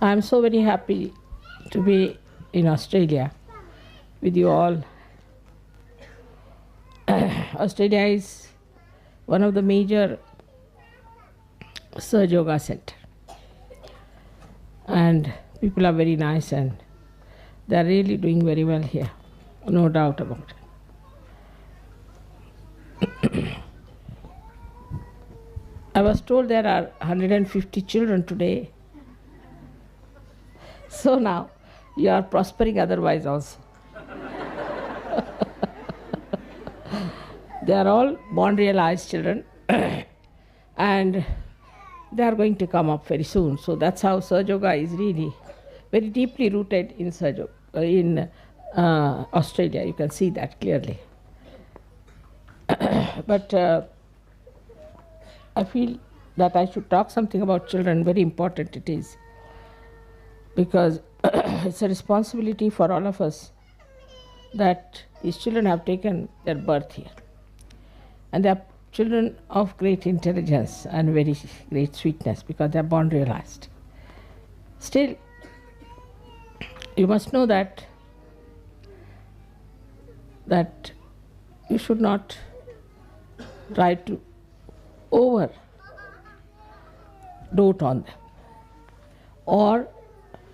I'm so very happy to be in Australia with you all. Australia is one of the major Surge Yoga center, and people are very nice and they are really doing very well here, no doubt about it. I was told there are 150 children today, so now you are prospering otherwise also. They are all born realized children and they are going to come up very soon. So that's how Surge Yoga is really very deeply rooted in Australia. You can see that clearly. But I feel that I should talk something about children. Very important it is, because it's a responsibility for all of us that these children have taken their birth here. And they are children of great intelligence and very great sweetness because they are born realized. Still, you must know that you should not try to over dote on them or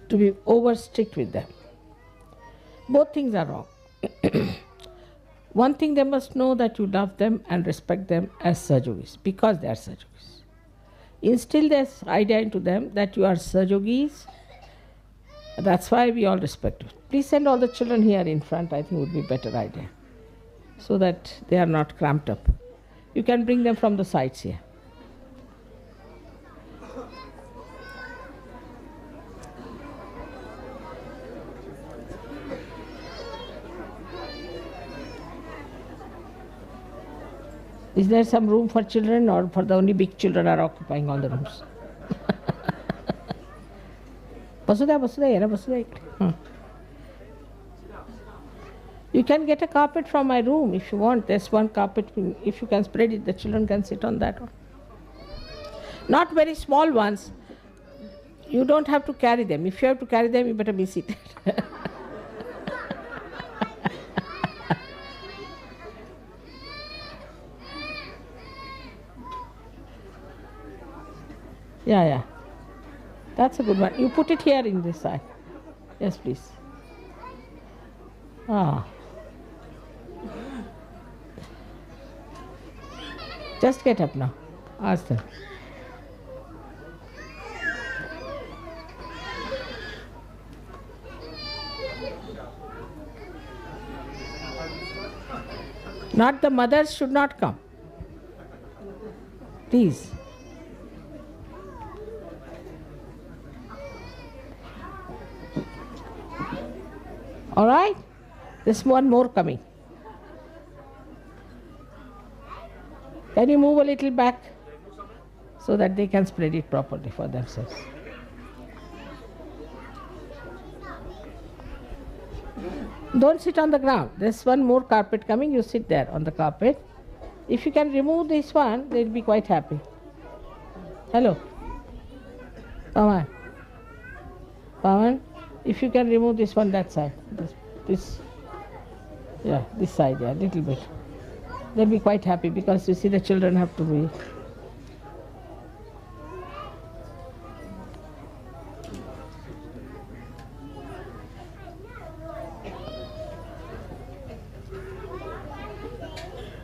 to be over strict with them. Both things are wrong. One thing, they must know that you love them and respect them as Sahajogis because they are Sahajogis. Instill this idea into them that you are Sahajogis. That's why we all respect you. Please send all the children here in front, I think would be a better idea, so that they are not cramped up. You can bring them from the sides here. Is there some room for children, or for the only big children are occupying all the rooms? You can get a carpet from my room if you want. There's one carpet. If you can spread it, the children can sit on that one. Not very small ones. You don't have to carry them. If you have to carry them, you better be seated. Yeah. That's a good one. You put it here in this side. Yes, please. Just get up now. Ask them. Not the mothers should not come. Please. All right? There's one more coming. Can you move a little back so that they can spread it properly for themselves? Don't sit on the ground. There's one more carpet coming. You sit there on the carpet. If you can remove this one, they'll be quite happy. Hello. Pawan. If you can remove this one, that side. This side, a little bit. They'll be quite happy because you see the children have to be.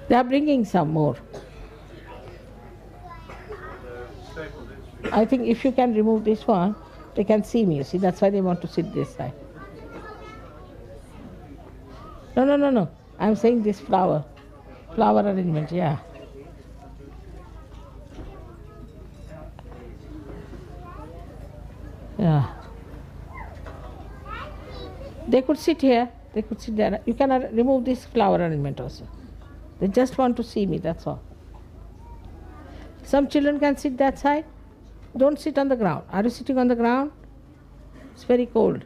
They are bringing some more. I think if you can remove this one, they can see me, you see, that's why they want to sit this side. No. I'm saying this flower arrangement, yeah. Yeah. They could sit here, they could sit there. You can remove this flower arrangement also. They just want to see me, that's all. Some children can sit that side. Don't sit on the ground. Are you sitting on the ground? It's very cold.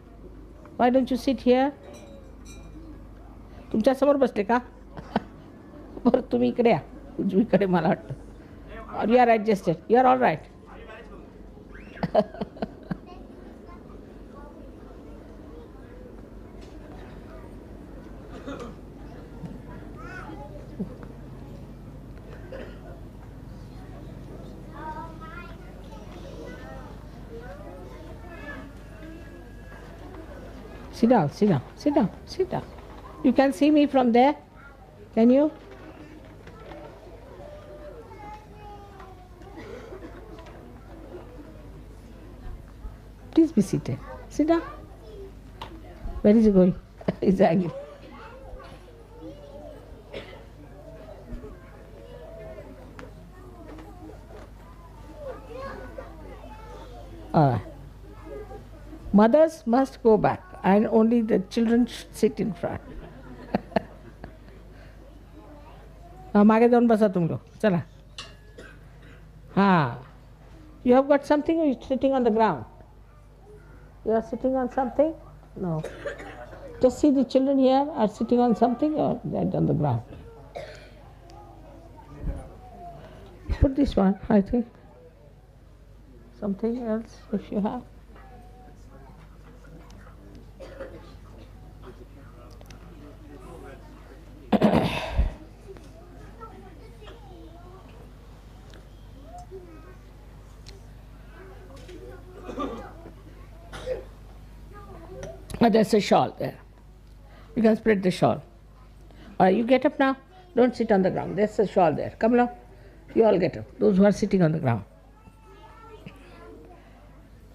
Why don't you sit here? तुमच्या समोर बसले का? बरं तुम्ही इकडे या. उजवीकडे मला वाटतं. Or you are adjusted. You are all right. Sit down, sit down, sit down, sit down. You can see me from there? Can you? Please be seated. Sit down. Where is he going? He's angry. Mothers must go back and only the children should sit in front. मागे जाऊन बसा तुम लोग चला. You have got something or you're sitting on the ground? You are sitting on something? No. Just see the children here are sitting on something or they're on the ground. Put this one, I think. Something else if you have. There's a shawl there. You can spread the shawl. All right, you get up now. Don't sit on the ground. There's a shawl there. Come along. You all get up. Those who are sitting on the ground.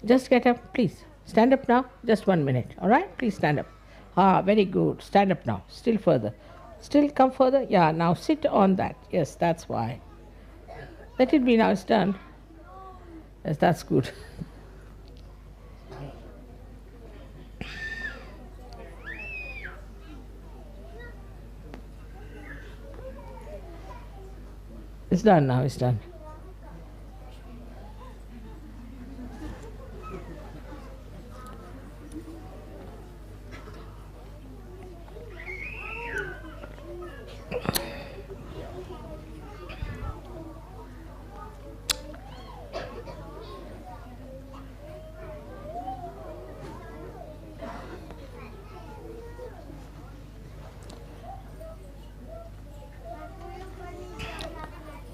Just get up, please. Stand up now. Just 1 minute. All right? Please stand up. Very good. Stand up now. Still further. Still come further. Yeah, now sit on that. Yes, that's why. Let it be now. It's done. Yes, that's good. It's done now, it's done.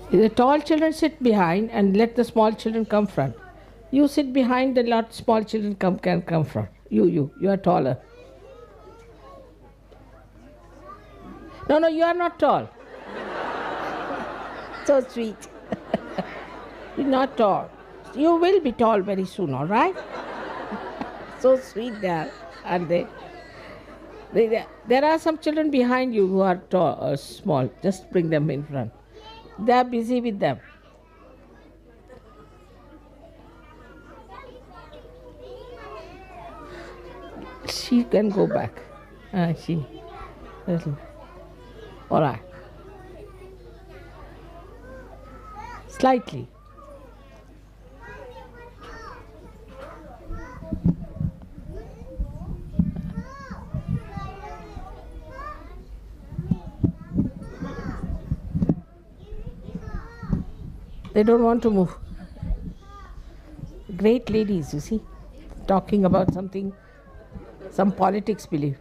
The tall children sit behind and let the small children come front. You sit behind, the lot small children can come front. You are taller. No, you are not tall. So sweet. You're not tall. You will be tall very soon, all right? So sweet they are, aren't they? There are some children behind you who are tall, small. Just bring them in front. They are busy with them. She can go back. All right. Slightly. They don't want to move. Great ladies, you see, talking about something, some politics believe.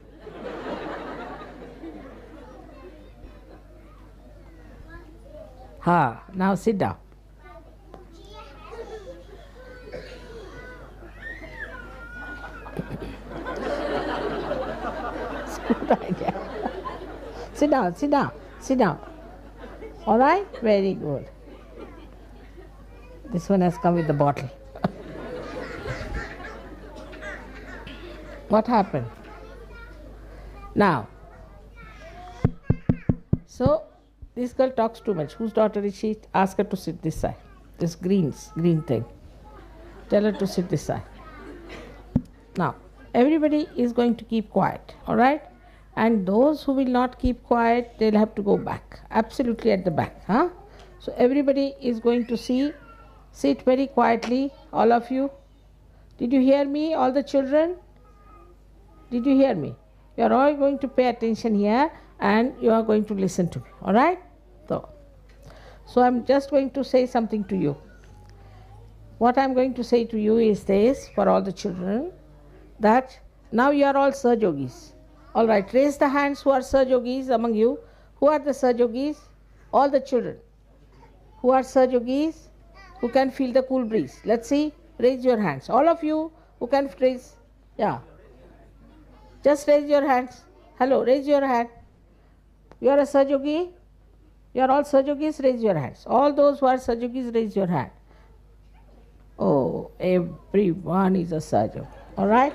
Now sit down. It's a good idea. Sit down, sit down, sit down. All right? Very good. This one has come with the bottle. What happened? Now, so this girl talks too much. Whose daughter is she? Ask her to sit this side. This green thing. Tell her to sit this side. Now, everybody is going to keep quiet, all right? And those who will not keep quiet, they'll have to go back. Absolutely at the back, huh? So everybody is going to sit very quietly, all of you. Did you hear me, all the children? Did you hear me? You are all going to pay attention here and you are going to listen to me, all right? So I'm just going to say something to you. What I'm going to say to you is this, for all the children, that now you are all Saj Yogis. All right, raise the hands who are Saj Yogis among you. Who are the Saj Yogis? All the children. Who are Saj Yogis? Who can feel the cool breeze? Let's see. Raise your hands. All of you who can raise. Yeah. Just raise your hands. Hello, raise your hand. You are a Sahajogi? You are all Sahajogis? Raise your hands. All those who are Sahajogis, raise your hand. Oh, everyone is a Sahajogi. All right?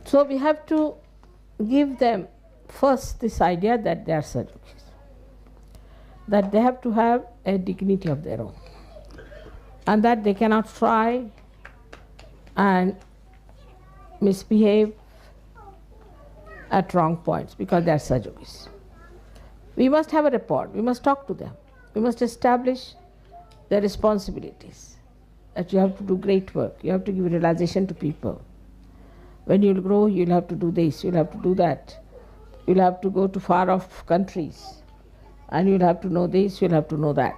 So we have to give them first this idea that they are Sahajogis, that they have to have a dignity of their own, and that they cannot try and misbehave at wrong points because they are Sahajogis. We must have a rapport, we must talk to them, we must establish their responsibilities, that you have to do great work, you have to give realization to people. When you'll grow, you'll have to do this, you'll have to do that. You'll have to go to far off countries, and you'll have to know this, you'll have to know that.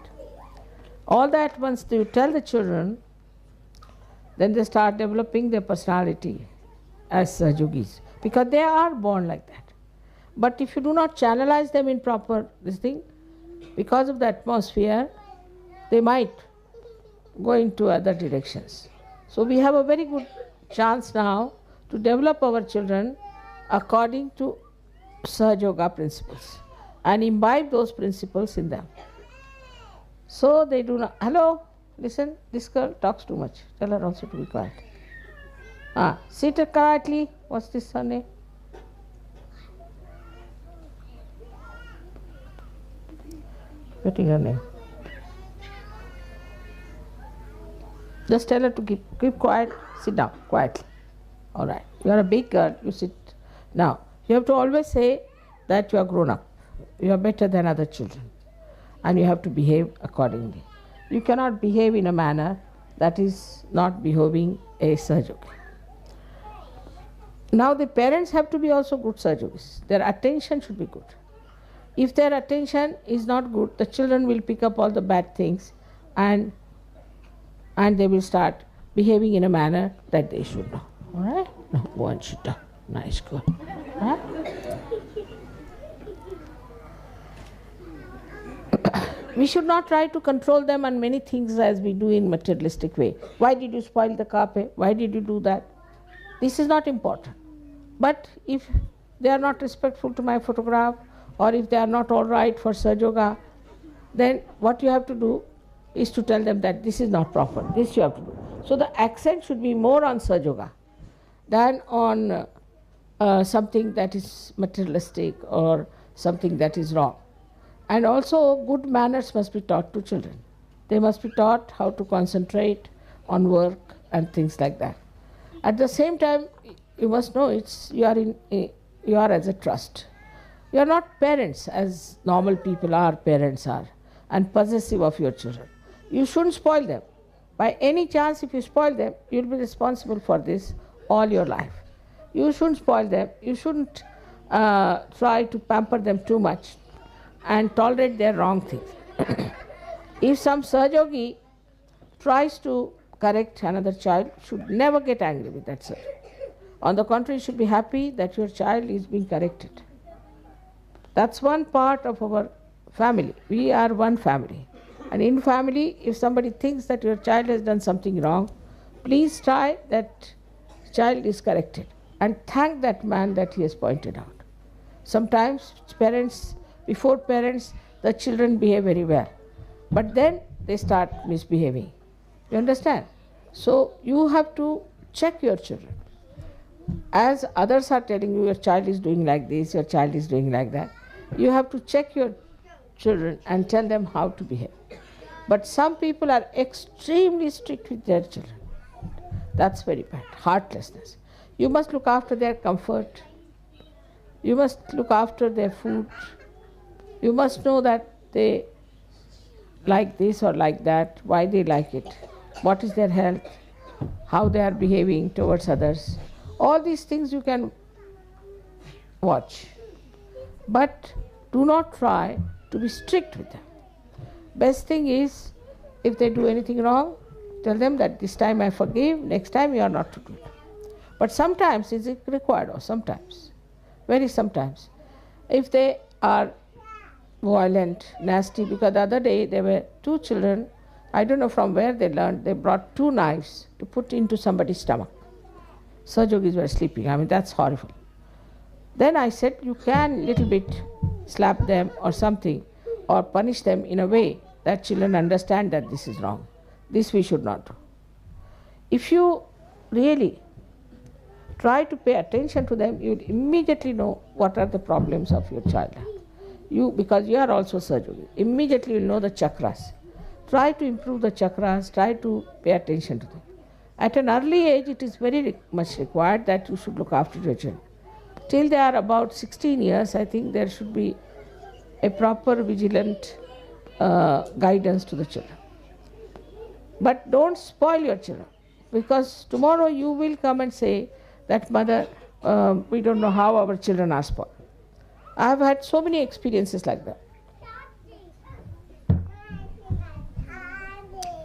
All that once you tell the children, then they start developing their personality as Sahajogis, because they are born like that. But if you do not channelize them in proper this thing, because of the atmosphere, they might go into other directions. So we have a very good chance now to develop our children according to Sahajoga principles and imbibe those principles in them. So they do not. Hello, listen, this girl talks too much. Tell her also to be quiet. Sit quietly. What's this her name? Getting her name. Just tell her to keep quiet. Sit down quietly. All right. You are a big girl. You sit. Now, you have to always say that you are grown up. You are better than other children. And you have to behave accordingly. You cannot behave in a manner that is not behaving a Sahajogi. Now, the parents have to be also good Sahajogis. Their attention should be good. If their attention is not good, the children will pick up all the bad things and they will start behaving in a manner that they should not. All right? No, go and sit down. Nice girl. Huh? We should not try to control them on many things as we do in materialistic way. Why did you spoil the carpet? Why did you do that? This is not important. But if they are not respectful to my photograph, or if they are not all right for Sahajoga, then what you have to do is to tell them that this is not proper. This you have to do. So the accent should be more on Sahajoga than on something that is materialistic or something that is wrong. And also good manners must be taught to children. They must be taught how to concentrate on work and things like that. At the same time, you must know you are as a trust. You are not parents as normal people are, parents are, and possessive of your children. You shouldn't spoil them. By any chance, if you spoil them, you will be responsible for this all your life. You shouldn't spoil them. You shouldn't try to pamper them too much and tolerate their wrong things. If some Sahajogi tries to correct another child, should never get angry with that Sahajogi. On the contrary, you should be happy that your child is being corrected. That's one part of our family. We are one family. And in family, if somebody thinks that your child has done something wrong, please try that child is corrected. And thank that man that he has pointed out. Sometimes before parents, the children behave very well. But then they start misbehaving. You understand? So you have to check your children. As others are telling you your child is doing like this, your child is doing like that, you have to check your children and tell them how to behave. But some people are extremely strict with their children. That's very bad. Heartlessness. You must look after their comfort. You must look after their food. You must know that they like this or like that, why they like it, what is their health, how they are behaving towards others. All these things you can watch. But do not try to be strict with them. Best thing is, if they do anything wrong, tell them that this time I forgive, next time you are not to do it. But sometimes is it required, or sometimes, very sometimes. If they are violent, nasty, because the other day there were two children, I don't know from where they learned, they brought two knives to put into somebody's stomach. Sahajogis were sleeping. I mean, that's horrible. Then I said, you can little bit slap them or something, or punish them in a way that children understand that this is wrong. This we should not do. If you really try to pay attention to them, you will immediately know what are the problems of your child. Because you are also Sahajogi, immediately you will know the chakras. Try to improve the chakras, try to pay attention to them. At an early age, it is very much required that you should look after your children. Till they are about 16 years, I think there should be a proper vigilant guidance to the children. But don't spoil your children, because tomorrow you will come and say that, mother, we don't know how our children are spoiled. I have had so many experiences like that.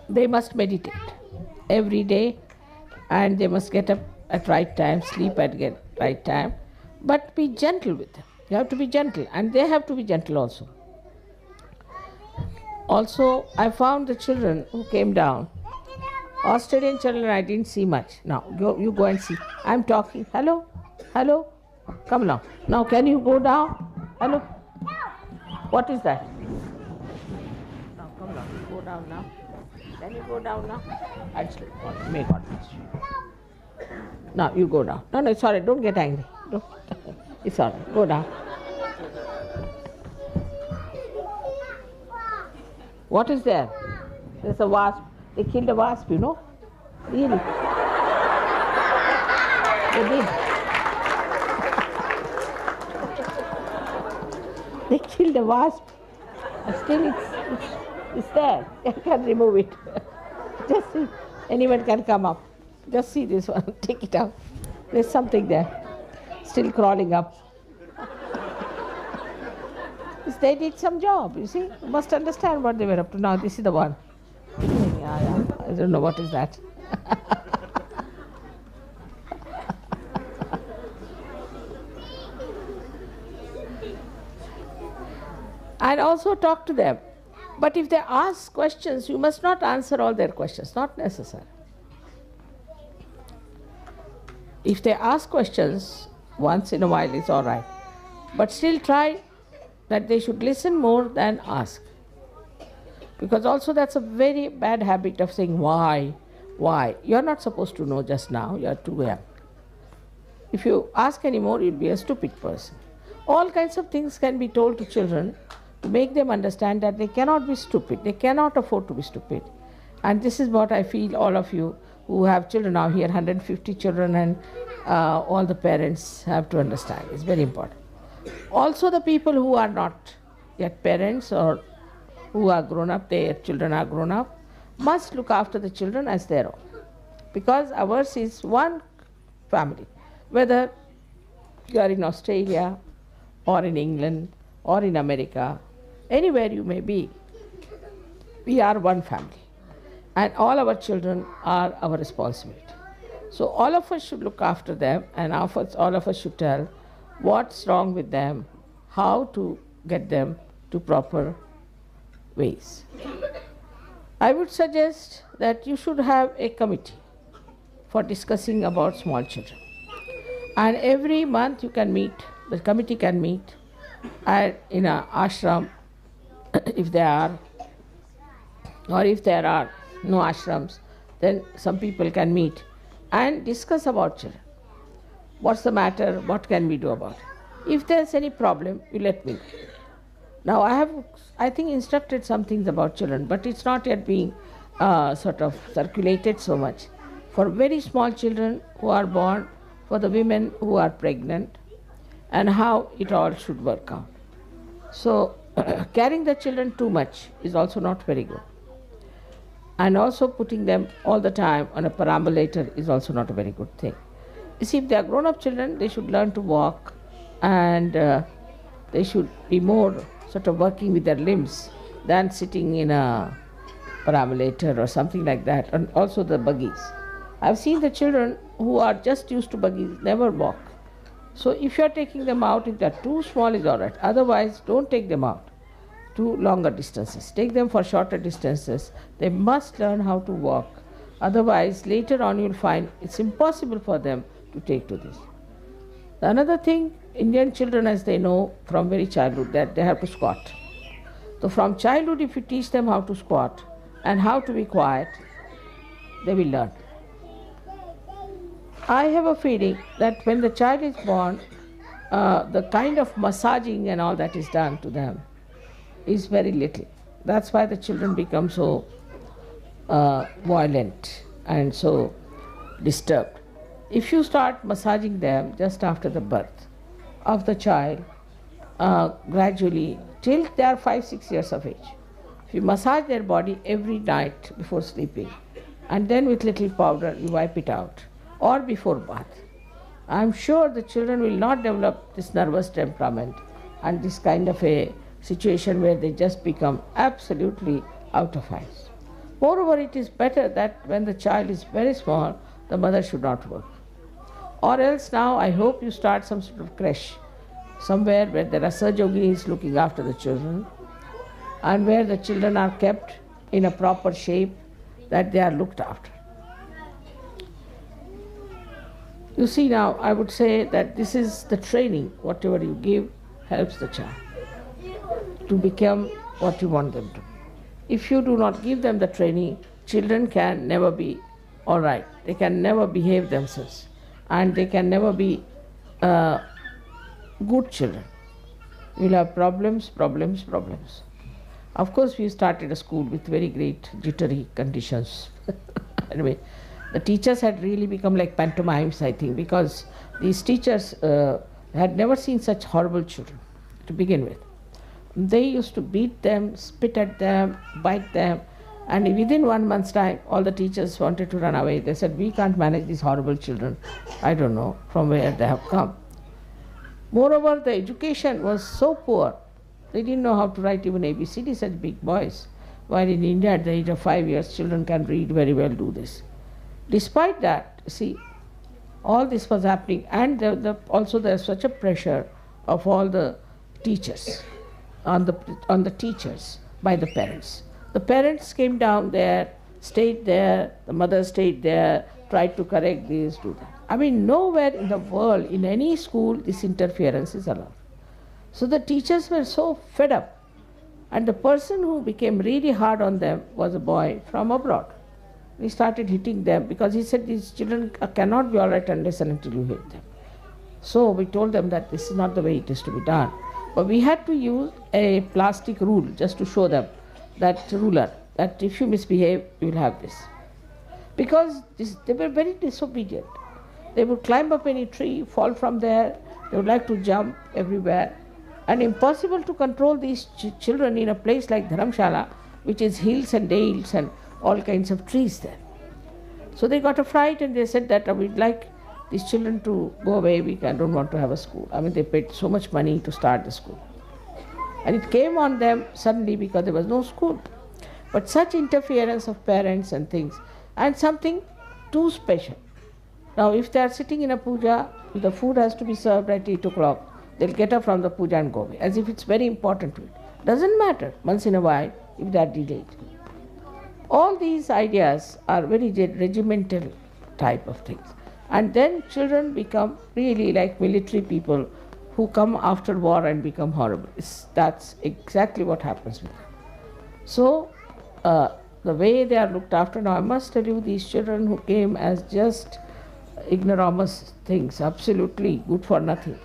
They must meditate every day, and they must get up at right time, sleep at right time, but be gentle with them. You have to be gentle, and they have to be gentle also. Also, I found the children who came down, Australian children I didn't see much. Now, you go and see. I'm talking. Hello? Hello? Come along. Now, can you go down? Hello? What is that? Now, come along. Go down now. Can you go down now? Actually, may God bless you. Now, you go down. No, it's all right. Don't get angry. Don't. It's all right. Go down. What is there? There's a wasp. They killed a wasp, you know? Really? They did. They killed a wasp. Still it's there. I can't remove it. Just see. Anyone can come up. Just see this one. Take it out. There's something there. Still crawling up. They did some job, you see. You must understand what they were up to. Now this is the one. Yeah. I don't know what is that. And also talk to them. But if they ask questions, you must not answer all their questions. Not necessary. If they ask questions, once in a while it's all right. But still try that they should listen more than ask. Because also that's a very bad habit of saying, why? You're not supposed to know just now, you're too young. If you ask anymore, you'll be a stupid person. All kinds of things can be told to children to make them understand that they cannot be stupid, they cannot afford to be stupid. And this is what I feel all of you who have children now here, 150 children, and all the parents have to understand. It's very important. Also the people who are not yet parents or who are grown up, their children are grown up, must look after the children as their own. Because ours is one family. Whether you are in Australia or in England or in America, anywhere you may be, we are one family. And all our children are our responsibility. So all of us should look after them, and all of us should tell what's wrong with them, how to get them to proper ways. I would suggest that you should have a committee for discussing about small children. And every month you can meet, the committee can meet in an ashram if there are, or if there are no ashrams, then some people can meet and discuss about children. What's the matter? What can we do about it? If there's any problem, you let me know. Now I have, I think, instructed some things about children, but it's not yet being sort of circulated so much. For very small children who are born, for the women who are pregnant, and how it all should work out. So carrying the children too much is also not very good. And also putting them all the time on a perambulator is also not a very good thing. You see, if they are grown-up children, they should learn to walk, and they should be more sort of working with their limbs than sitting in a perambulator or something like that, and also the buggies. I've seen the children who are just used to buggies never walk. So if you're taking them out, if they're too small, is all right. Otherwise, don't take them out. to longer distances. Take them for shorter distances. They must learn how to walk. Otherwise, later on you'll find it's impossible for them to take to this. Another thing, Indian children, as they know from very childhood, that they have to squat. So from childhood, if you teach them how to squat and how to be quiet, they will learn. I have a feeling that when the child is born, the kind of massaging and all that is done to them is very little. That's why the children become so violent and so disturbed. If you start massaging them just after the birth of the child, gradually till they are 5-6 years of age, if you massage their body every night before sleeping, and then with little powder you wipe it out, or before bath, I am sure the children will not develop this nervous temperament and this kind of a situation where they just become absolutely out of hands. Moreover, it is better that when the child is very small, the mother should not work. Or else now I hope you start some sort of creche, somewhere where there are Sahajoginis looking after the children, and where the children are kept in a proper shape, that they are looked after. You see, now I would say that this is the training. Whatever you give helps the child to become what you want them to. If you do not give them the training, children can never be all right. They can never behave themselves, and they can never be good children. We'll have problems. Of course, we started a school with very great jittery conditions. Anyway, the teachers had really become like pantomimes, I think, because these teachers had never seen such horrible children to begin with. They used to beat them, spit at them, bite them, and within 1 month's time, all the teachers wanted to run away. They said, we can't manage these horrible children. I don't know from where they have come. Moreover, the education was so poor, they didn't know how to write even ABCD, such big boys. While in India, at the age of 5 years, children can read very well, do this. Despite that, see, all this was happening, and also there's such a pressure of all the teachers, on the teachers by the parents. The parents came down there, stayed there, the mother stayed there, tried to correct this, do that. I mean, nowhere in the world, in any school, this interference is allowed. So the teachers were so fed up, and the person who became really hard on them was a boy from abroad. He started hitting them because he said these children cannot be all right unless and until you hit them. So we told them that this is not the way it is to be done. But we had to use a plastic rule just to show them, that ruler, that if you misbehave, you will have this. Because they were very disobedient. They would climb up any tree, fall from there, they would like to jump everywhere. And impossible to control these children in a place like Dharamshala, which is hills and dales and all kinds of trees there. So they got a fright and they said that we'd like these children to go away, we don't want to have a school. I mean, they paid so much money to start the school. And it came on them suddenly because there was no school. But such interference of parents and things, and something too special. Now, if they are sitting in a puja, if the food has to be served at 8 o'clock, they'll get up from the puja and go away, as if it's very important to it. Doesn't matter, once in a while, if they are delayed. All these ideas are very regimental type of things. And then children become really like military people who come after war and become horrible. That's exactly what happens with them. So, the way they are looked after, now I must tell you, these children who came as just ignoramus things, absolutely good for nothing,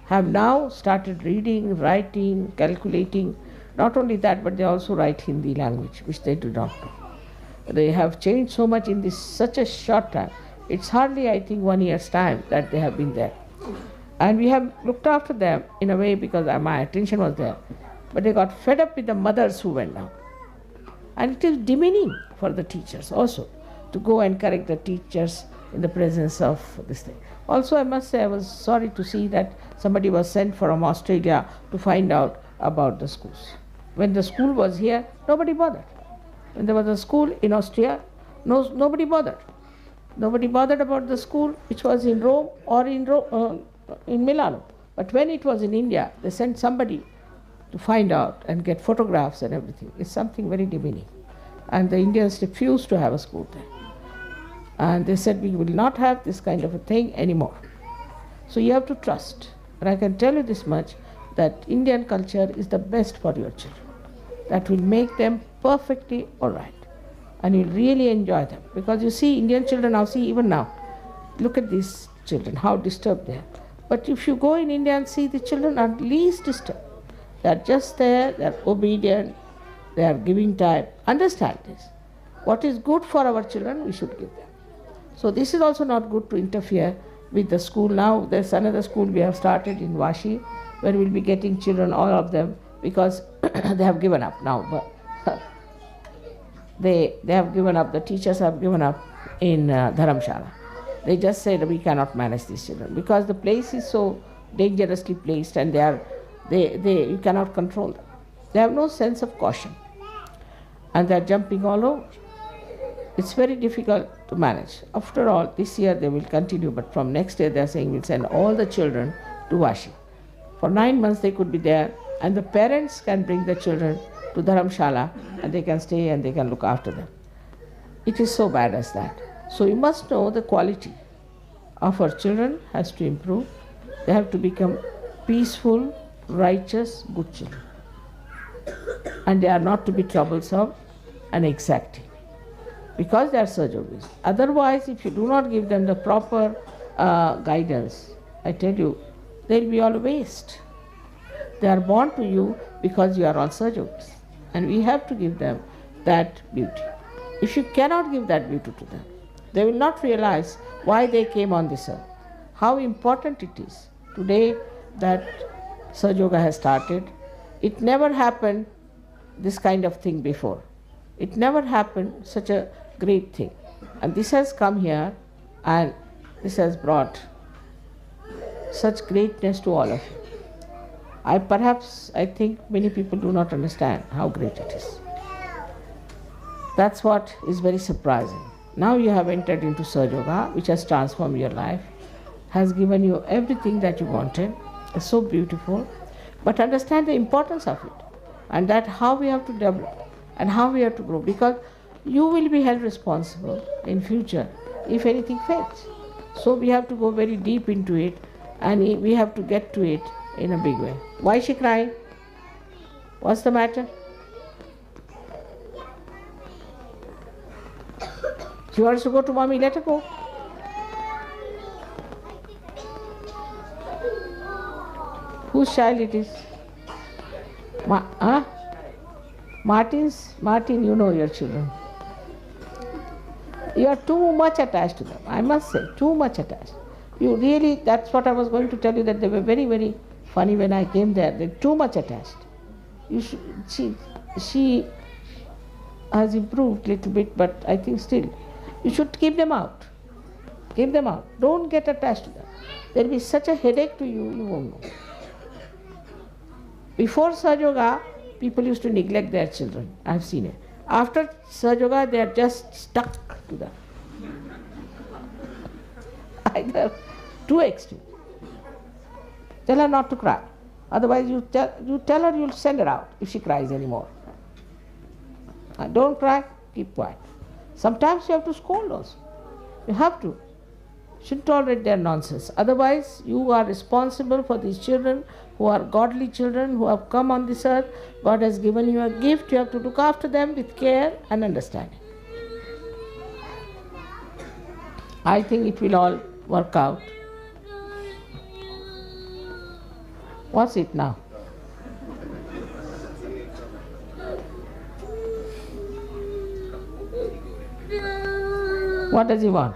have now started reading, writing, calculating. Not only that, but they also write Hindi language, which they do not know. They have changed so much in such a short time. It's hardly, I think, 1 year's time that they have been there. And we have looked after them in a way because my attention was there. But they got fed up with the mothers who went down. And it is demeaning for the teachers also to go and correct the teachers in the presence of this thing. Also, I must say I was sorry to see that somebody was sent from Australia to find out about the schools. When the school was here, nobody bothered. When there was a school in Austria, nobody bothered. Nobody bothered about the school which was in Rome or in Milano. But when it was in India, they sent somebody to find out and get photographs and everything. It's something very demeaning. And the Indians refused to have a school there. And they said, we will not have this kind of a thing anymore. So you have to trust. And I can tell you this much, that Indian culture is the best for your children. That will make them perfectly all right. And you'll really enjoy them. Because you see, Indian children now, see even now, look at these children, how disturbed they are. But if you go in India and see, the children are least disturbed. They are just there, they are obedient, they are giving time. Understand this. What is good for our children, we should give them. So this is also not good to interfere with the school. Now there's another school we have started in Vashi, where we'll be getting children, all of them, because they have given up now. But they have given up, the teachers have given up in Dharamshala. They just said we cannot manage these children because the place is so dangerously placed and you cannot control them. They have no sense of caution and they are jumping all over. It's very difficult to manage. After all, this year they will continue, but from next year they are saying we'll send all the children to Vashi. For 9 months they could be there, and the parents can bring the children to Dharamshala and they can stay and they can look after them. It is so bad as that. So you must know the quality of our children has to improve. They have to become peaceful, righteous, good children. And they are not to be troublesome and exacting, because they are surgeries. Otherwise, if you do not give them the proper guidance, I tell you, they'll be all waste. They are born to you because you are all surgeries. And we have to give them that beauty. If you cannot give that beauty to them, they will not realize why they came on this earth, how important it is. Today that Sahaja Yoga has started, it never happened this kind of thing before. It never happened such a great thing. And this has come here and this has brought such greatness to all of you. I think many people do not understand how great it is. That's what is very surprising. Now you have entered into Sahaja Yoga, which has transformed your life, has given you everything that you wanted. It's so beautiful. But understand the importance of it, and that how we have to develop and how we have to grow, because you will be held responsible in future if anything fails. So we have to go very deep into it, and we have to get to it in a big way. Why is she crying? What's the matter? She wants to go to mommy, let her go. Whose child it is? Martin, you know your children. You are too much attached to them, I must say, too much attached. You really, that's what I was going to tell you, that they were very, very funny when I came there. They're too much attached. She has improved a little bit, but I think still, you should keep them out. Keep them out. Don't get attached to them. There will be such a headache to you, you won't know. Before Sahaja Yoga, people used to neglect their children. I have seen it. After Sahaja Yoga, they are just stuck to them. Either too extreme. Tell her not to cry. Otherwise, you tell her you'll send her out if she cries anymore. Don't cry, keep quiet. Sometimes you have to scold also. You have to. You shouldn't tolerate their nonsense. Otherwise, you are responsible for these children who are godly children who have come on this earth. God has given you a gift. You have to look after them with care and understanding. I think it will all work out. What's it now? What does he want?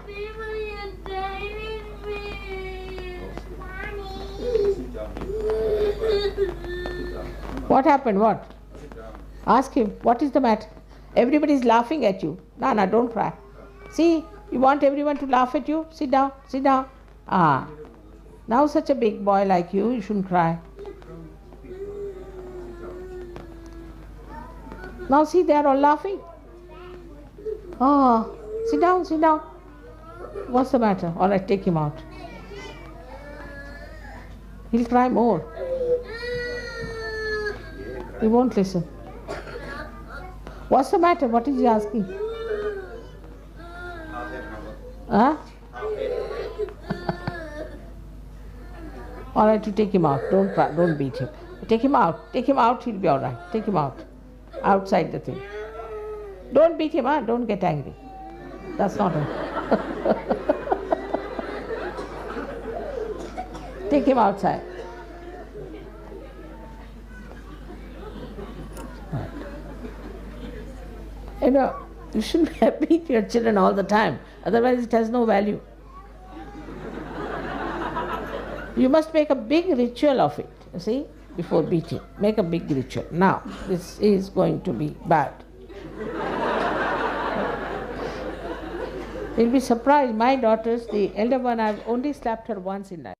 What happened? What? Ask him. What is the matter? Everybody is laughing at you. No, don't cry. See, you want everyone to laugh at you? Sit down, sit down. Now such a big boy like you shouldn't cry. Now see, they are all laughing. Sit down, sit down. What's the matter? All right, take him out. He'll cry more. He won't listen. What's the matter? What is he asking? Huh? All right, you take him out. Don't beat him. Take him out. Take him out. He'll be all right. Take him out. Outside the thing. Don't beat him, huh? Don't get angry. That's not it. Take him outside. Right. You know, you shouldn't beat your children all the time. Otherwise, it has no value. You must make a big ritual of it, you see, before beating. Make a big ritual. Now, this is going to be bad. You'll be surprised. My daughters, the elder one, I've only slapped her once in life.